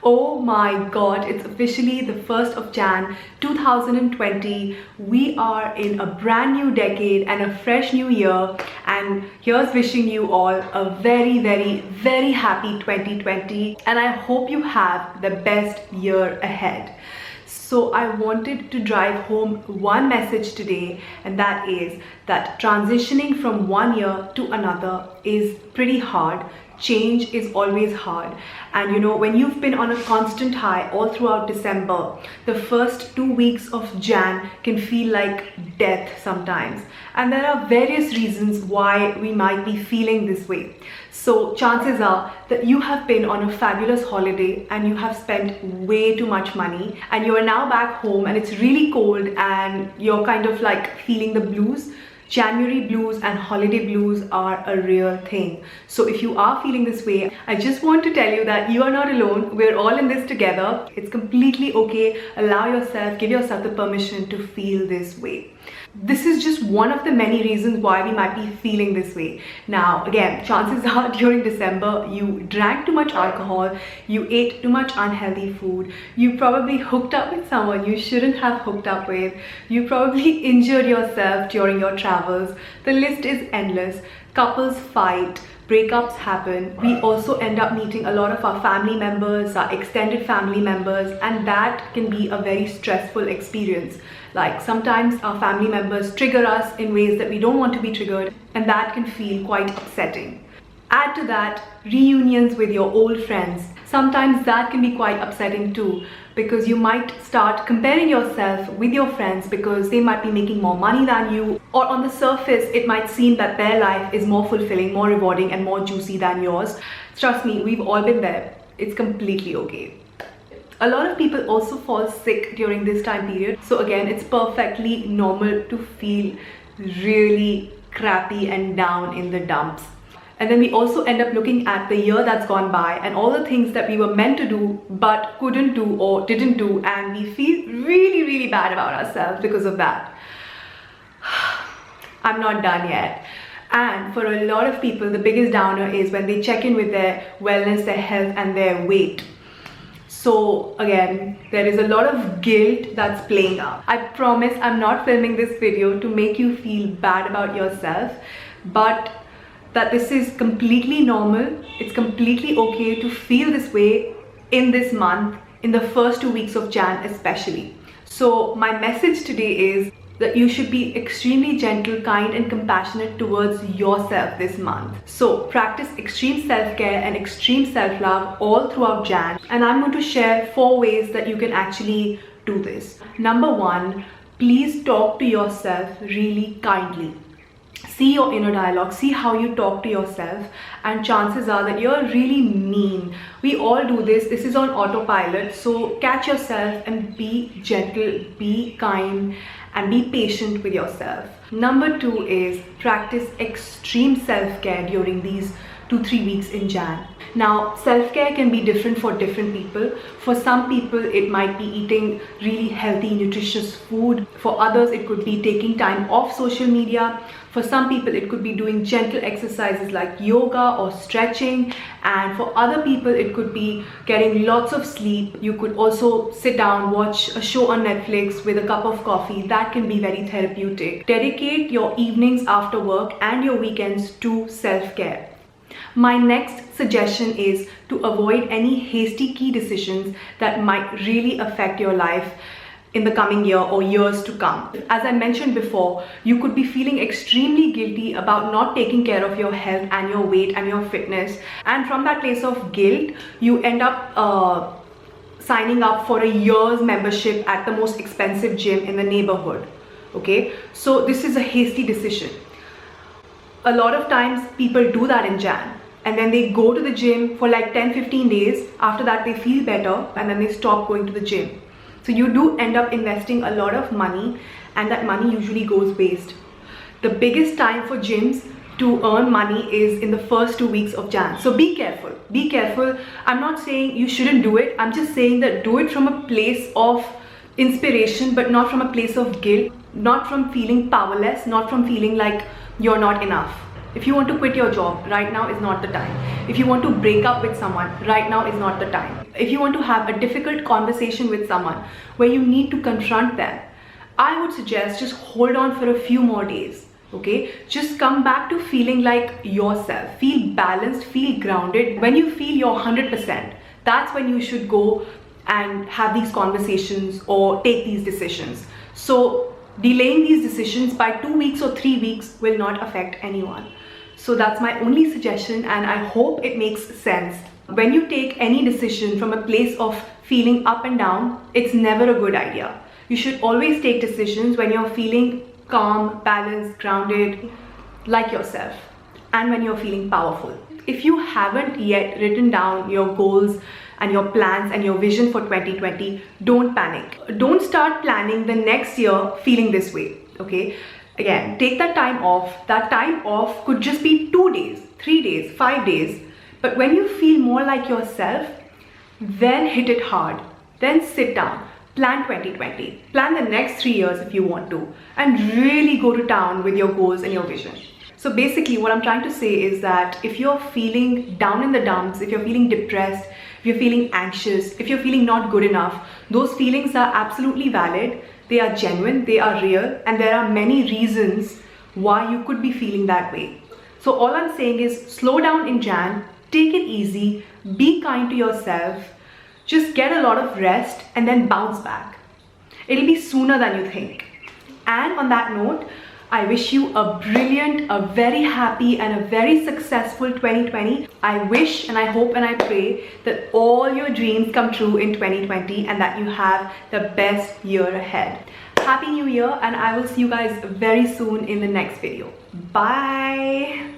Oh my god, it's officially the 1st of Jan 2020. We are in a brand new decade and a fresh new year, and here's wishing you all a very happy 2020, and I hope you have the best year ahead. So I wanted to drive home one message today, and that is that transitioning from one year to another is pretty hard. Change is always hard, and you know, when you've been on a constant high all throughout December, the first 2 weeks of Jan can feel like death sometimes, and there are various reasons why we might be feeling this way. So chances are that you have been on a fabulous holiday and you have spent way too much money, and you are now back home and it's really cold and you're kind of like feeling the blues. January blues and holiday blues are a real thing. So if you are feeling this way, I just want to tell you that you are not alone. We're all in this together. It's completely okay. Allow yourself, give yourself the permission to feel this way. This is just one of the many reasons why we might be feeling this way. Now, again, chances are during December, you drank too much alcohol, you ate too much unhealthy food, you probably hooked up with someone you shouldn't have hooked up with, you probably injured yourself during your travels. The list is endless. Couples fight, breakups happen. We also end up meeting a lot of our family members, our extended family members, and that can be a very stressful experience. Like sometimes our family members trigger us in ways that we don't want to be triggered, and that can feel quite upsetting. Add to that reunions with your old friends. Sometimes that can be quite upsetting too, because you might start comparing yourself with your friends because they might be making more money than you, or on the surface it might seem that their life is more fulfilling, more rewarding and more juicy than yours. Trust me, we've all been there. It's completely okay. A lot of people also fall sick during this time period. So again, it's perfectly normal to feel really crappy and down in the dumps. And then we also end up looking at the year that's gone by and all the things that we were meant to do but couldn't do or didn't do, and we feel really bad about ourselves because of that. I'm not done yet. And for a lot of people, the biggest downer is when they check in with their wellness, their health and their weight. So again, there is a lot of guilt that's playing out. I promise I'm not filming this video to make you feel bad about yourself, but that this is completely normal. It's completely okay to feel this way in this month, in the first 2 weeks of Jan especially. So my message today is that you should be extremely gentle, kind and compassionate towards yourself this month. So practice extreme self-care and extreme self-love all throughout Jan, and I'm going to share 4 ways that you can actually do this. Number 1, please talk to yourself really kindly. See your inner dialogue, see how you talk to yourself, and chances are that you're really mean. We all do this. This is on autopilot. So catch yourself and be gentle, be kind and be patient with yourself. Number 2 is practice extreme self-care during these 2-3 weeks in Jan. Now, self-care can be different for different people. For some people, it might be eating really healthy, nutritious food. For others, it could be taking time off social media. For some people, it could be doing gentle exercises like yoga or stretching. And for other people, it could be getting lots of sleep. You could also sit down, watch a show on Netflix with a cup of coffee. That can be very therapeutic. Dedicate your evenings after work and your weekends to self-care. My next suggestion is to avoid any hasty key decisions that might really affect your life in the coming year or years to come. As I mentioned before, you could be feeling extremely guilty about not taking care of your health and your weight and your fitness, and from that place of guilt, you end up signing up for a year's membership at the most expensive gym in the neighborhood. Okay, so this is a hasty decision. A lot of times people do that in Jan, and then they go to the gym for like 10-15 days. After that they feel better and then they stop going to the gym. So you do end up investing a lot of money, and that money usually goes waste. The biggest time for gyms to earn money is in the first 2 weeks of Jan. So be careful, be careful. I'm not saying you shouldn't do it. I'm just saying that do it from a place of inspiration, but not from a place of guilt, not from feeling powerless, not from feeling like you're not enough. If you want to quit your job, right now is not the time. If you want to break up with someone, right now is not the time. If you want to have a difficult conversation with someone where you need to confront them, I would suggest just hold on for a few more days. Okay, just come back to feeling like yourself. Feel balanced, feel grounded. When you feel your 100%, that's when you should go and have these conversations or take these decisions. So delaying these decisions by 2 weeks or 3 weeks will not affect anyone. So that's my only suggestion, and I hope it makes sense. When you take any decision from a place of feeling up and down, it's never a good idea. You should always take decisions when you're feeling calm, balanced, grounded, like yourself, and when you're feeling powerful. If you haven't yet written down your goals and your plans and your vision for 2020, don't panic. Don't start planning the next year feeling this way, okay? Again, take that time off. That time off could just be 2 days, 3 days, 5 days. But when you feel more like yourself, then hit it hard. Then sit down. Plan 2020. Plan the next 3 years if you want to, and really go to town with your goals and your vision. So basically what I'm trying to say is that if you're feeling down in the dumps, if you're feeling depressed, if you're feeling anxious, if you're feeling not good enough, those feelings are absolutely valid. They are genuine, they are real, and there are many reasons why you could be feeling that way. So all I'm saying is slow down in Jan, take it easy, be kind to yourself, just get a lot of rest and then bounce back. It'll be sooner than you think. And on that note, I wish you a brilliant, a very happy and a very successful 2020. I wish and I hope and I pray that all your dreams come true in 2020 and that you have the best year ahead. Happy New Year, and I will see you guys very soon in the next video. Bye.